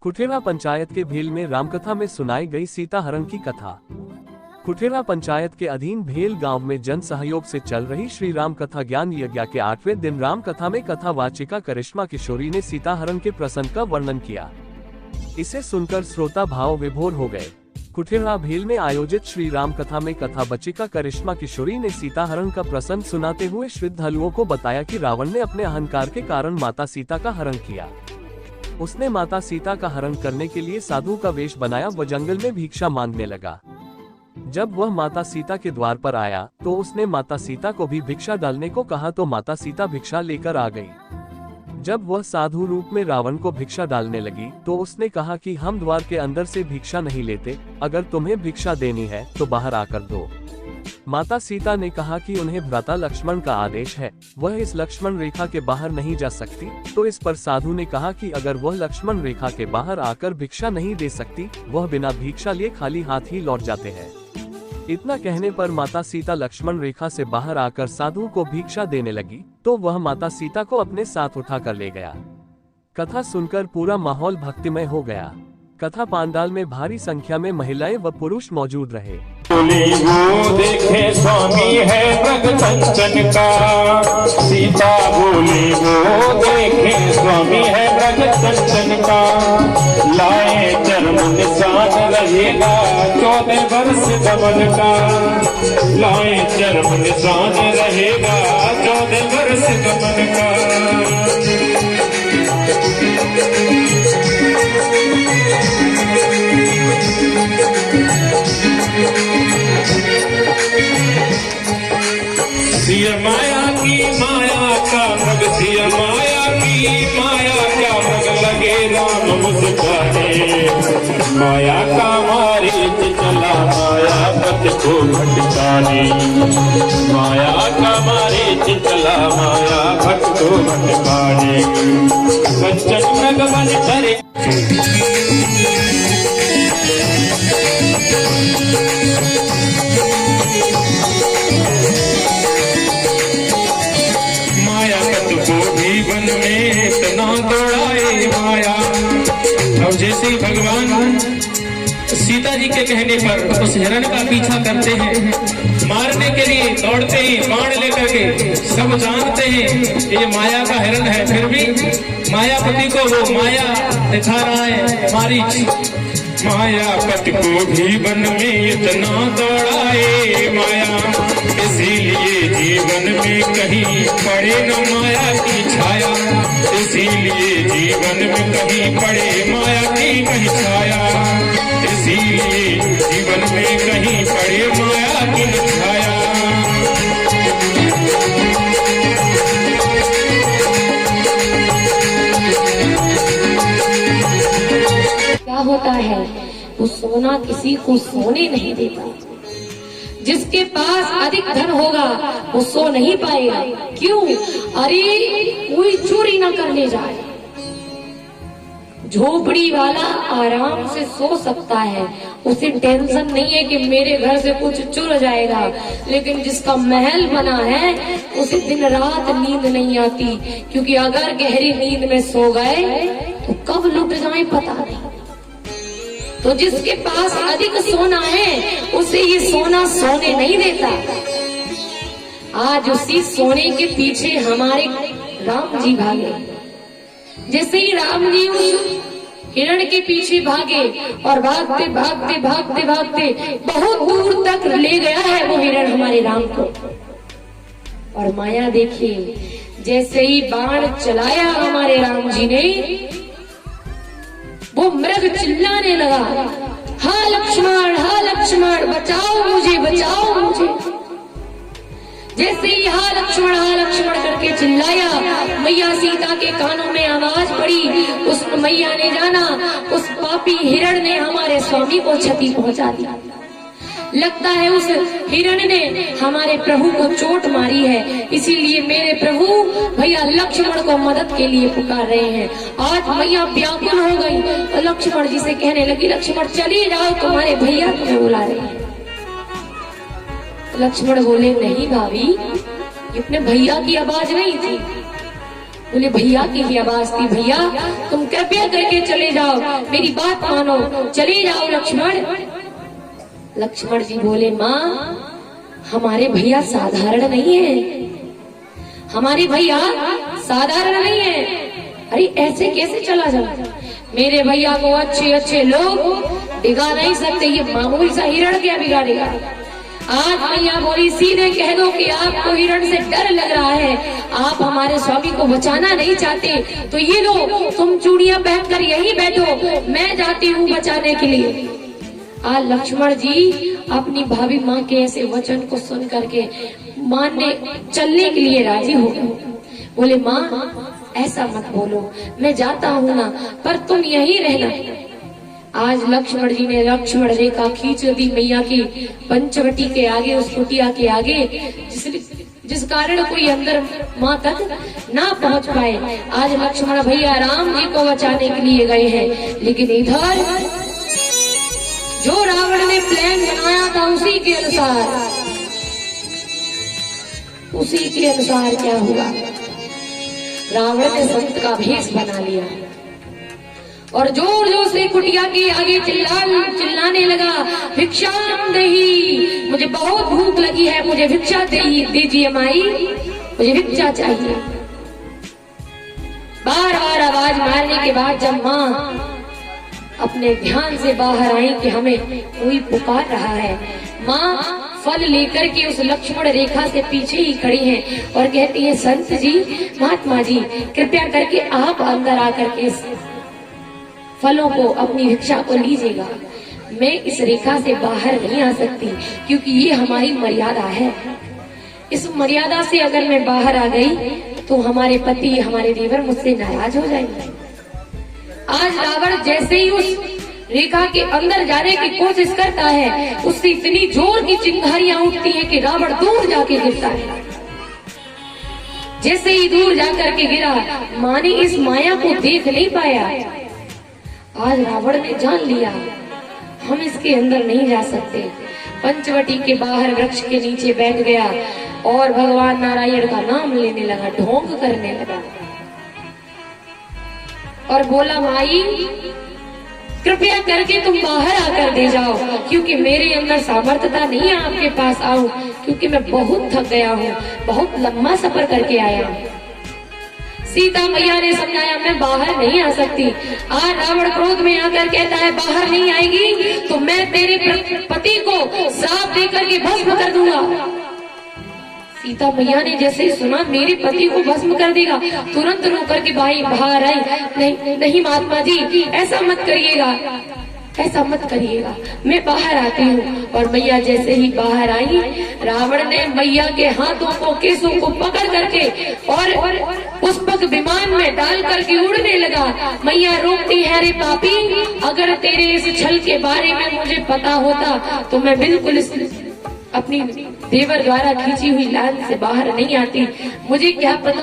कुठेरा पंचायत के भेल में रामकथा में सुनाई गई सीता हरण की कथा। कुठेरा पंचायत के अधीन भेल गांव में जन सहयोग से चल रही श्री राम कथा ज्ञान यज्ञ के 8वें दिन राम कथा में कथा वाचिका करिश्मा किशोरी ने सीता हरण के प्रसंग का वर्णन किया। इसे सुनकर श्रोता भाव विभोर हो गए। कुठेरा भेल में आयोजित श्री राम कथा में कथा वाचिका करिश्मा किशोरी ने सीता हरण का प्रसंग सुनाते हुए श्रद्धालुओं को बताया कि रावण ने अपने अहंकार के कारण माता सीता का हरण किया। उसने माता सीता का हरण करने के लिए साधु का वेश बनाया व जंगल में भिक्षा मांगने लगा। जब वह माता सीता के द्वार पर आया तो उसने माता सीता को भी भिक्षा डालने को कहा तो माता सीता भिक्षा लेकर आ गई। जब वह साधु रूप में रावण को भिक्षा डालने लगी तो उसने कहा कि हम द्वार के अंदर से भिक्षा नहीं लेते, अगर तुम्हें भिक्षा देनी है तो बाहर आकर दो। माता सीता ने कहा कि उन्हें भ्राता लक्ष्मण का आदेश है, वह इस लक्ष्मण रेखा के बाहर नहीं जा सकती। तो इस पर साधु ने कहा कि अगर वह लक्ष्मण रेखा के बाहर आकर भिक्षा नहीं दे सकती, वह बिना भिक्षा लिए खाली हाथ ही लौट जाते हैं। इतना कहने पर माता सीता लक्ष्मण रेखा से बाहर आकर साधु को भिक्षा देने लगी तो वह माता सीता को अपने साथ उठाकर ले गया। कथा सुनकर पूरा माहौल भक्तिमय हो गया। कथा पांडाल में भारी संख्या में महिलाएं व पुरुष मौजूद रहे। वो देखे स्वामी है ब्रज कंचन का, सीता बोली वो देखे स्वामी है ब्रज कंचन का, लाए चर्म निशान रहेगा 14 वर्ष गमन का, लाए चर्म निशान रहेगा 14 वर्ष गमन का। सिया माया की माया का मग, सिया माया की माया का मग, लगे राम मुस्काने, माया का मारे चला माया पथ को भटकाने, माया का मारे चला माया पथ को भटकाने, बच्चन मग बन करे। जीवन में इतना दौड़ाए माया। अब जैसे ही भगवान सीता जी के कहने पर उस हिरण का पीछा करते हैं, मारने के लिए दौड़ते हैं बाण लेकर के, सब जानते हैं ये माया का हिरण है, फिर भी मायापति को वो माया दिखा रहा है मारीच। मायापति को भी वन में इतना दौड़ाए माया, इसीलिए जीवन में कहीं पड़े न माया की छाया, इसीलिए जीवन में कहीं पड़े माया की नहीं छाया, इसीलिए जीवन में कहीं पड़े माया की नहीं छाया। क्या होता है, वो सोना किसी को सोने नहीं देता। जिसके पास अधिक धन होगा वो सो नहीं पाएगा। क्यों? अरे कोई चोरी ना करने जाए। झोपड़ी वाला आराम से सो सकता है, उसे टेंशन नहीं है कि मेरे घर से कुछ चुर जाएगा। लेकिन जिसका महल बना है उसे दिन रात नींद नहीं आती, क्योंकि अगर गहरी नींद में सो गए तो कब लुट जाए पता नहीं। तो जिसके पास अधिक सोना है उसे ये सोना सोने नहीं देता। आज उसी सोने के पीछे हमारे राम जी भागे। जैसे ही राम जी उस हिरण के पीछे भागे और भागते भागते भागते भागते बहुत दूर तक ले गया है वो हिरण हमारे राम को। और माया देखिए, जैसे ही बाण चलाया हमारे राम जी ने, वो मृग चिल्लाने लगा, हा लक्ष्मण बचाओ मुझे, बचाओ मुझे। जैसे ही हा लक्ष्मण करके चिल्लाया, मैया सीता के कानों में आवाज पड़ी। उस मैया ने जाना उस पापी हिरण ने हमारे स्वामी को क्षति पहुंचा दी। लगता है उस हिरण ने हमारे प्रभु को चोट मारी है, इसीलिए मेरे प्रभु भैया लक्ष्मण को मदद के लिए पुकार रहे हैं। आज मैया व्याकुल हो गई और लक्ष्मण जी से कहने लगी, लक्ष्मण चलिए जाओ, तुम्हारे भैया तुम्हें बुला रहे हैं। लक्ष्मण बोले, नहीं भाभी, ये अपने भैया की आवाज नहीं थी, बोले भैया की ही आवाज थी, भैया तुम कृपया करके चले जाओ, मेरी बात मानो, चले जाओ लक्ष्मण। लक्ष्मण जी बोले माँ हमारे भैया साधारण नहीं है, हमारे भैया साधारण नहीं है। अरे ऐसे कैसे चला जाओ, मेरे भैया को अच्छे अच्छे लोग बिगाड़ नहीं सकते, ये मामूली सा हिरण क्या बिगाड़ेगा। आज मैया बोली सीधे कह दो कि आपको हिरण से डर लग रहा है, आप हमारे स्वामी को बचाना नहीं चाहते, तो ये लो तुम चूड़ियां पहनकर यहीं बैठो, मैं जाती हूँ बचाने के लिए। आज लक्ष्मण जी अपनी भाभी माँ के ऐसे वचन को सुन करके मानने चलने के लिए राजी हो गए। बोले माँ ऐसा मत बोलो, मैं जाता हूँ ना, पर तुम यहीं रहना। आज लक्ष्मण जी ने लक्ष्मण रेखा खींच दी मैया की पंचवटी के आगे, उस कुटिया के आगे, जिस कारण कोई अंदर माँ तक ना पहुँच पाए। आज लक्ष्मण भैया राम जी को बचाने के लिए गए हैं, लेकिन इधर जो रावण ने प्लान बनाया था उसी के अनुसार क्या हुआ, रावण ने संत का भेष बना लिया और जोर जोर से कुटिया के आगे चिल्लाने लगा, भिक्षाम देही, मुझे बहुत भूख लगी है, मुझे भिक्षा दीजिए माई, मुझे भिक्षा चाहिए। बार बार आवाज मारने के बाद जब माँ अपने ध्यान से बाहर आई कि हमें कोई पुकार रहा है, माँ फल लेकर के उस लक्ष्मण रेखा से पीछे ही खड़ी हैं और कहती है संत जी, महात्मा जी, कृपया करके आप अंदर आकर के फलों को, अपनी भिक्षा को लीजिएगा। मैं इस रेखा से बाहर नहीं आ सकती क्योंकि ये हमारी मर्यादा है। इस मर्यादा से अगर मैं बाहर आ गई तो हमारे पति, हमारे देवर मुझसे नाराज हो जाएंगे। आज रावण जैसे ही उस रेखा के अंदर जाने की कोशिश करता है, उससे इतनी जोर की चिंगारियां उठती है कि रावण दूर जाके गिरता है। जैसे ही दूर जाकर के गिरा, माँ ने इस माया को देख नहीं पाया। आज रावण ने जान लिया हम इसके अंदर नहीं जा सकते। पंचवटी के बाहर वृक्ष के नीचे बैठ गया और भगवान नारायण का नाम लेने लगा, ढोंग करने लगा और बोला माई कृपया करके तुम बाहर आकर दे जाओ, क्योंकि मेरे अंदर सामर्थ्यता नहीं है आपके पास आऊं, क्योंकि मैं बहुत थक गया हूँ, बहुत लंबा सफर करके आया हूँ। सीता मैया ने समझाया मैं बाहर नहीं आ सकती। आज रावण क्रोध में आकर कहता है बाहर नहीं आएगी तो मैं तेरे पति को श्राप देकर के भस्म कर दूंगा। सीता मैया ने जैसे ही सुना मेरे पति को भस्म कर देगा, तुरंत रो करके भाई बाहर आई। नहीं नहीं महात्मा जी, ऐसा मत करिएगा, ऐसा मत करिएगा, मैं बाहर आती हूँ। और मैया जैसे ही बाहर आई, रावण ने मैया के हाथों को, केसों को पकड़ करके और पुष्पक विमान में डाल करके उड़ने लगा। मैया रोकती है, अरे पापी, अगर तेरे इस छल के बारे में मुझे पता होता तो मैं बिल्कुल अपनी देवर द्वारा खींची हुई लान से बाहर नहीं आती। मुझे क्या पता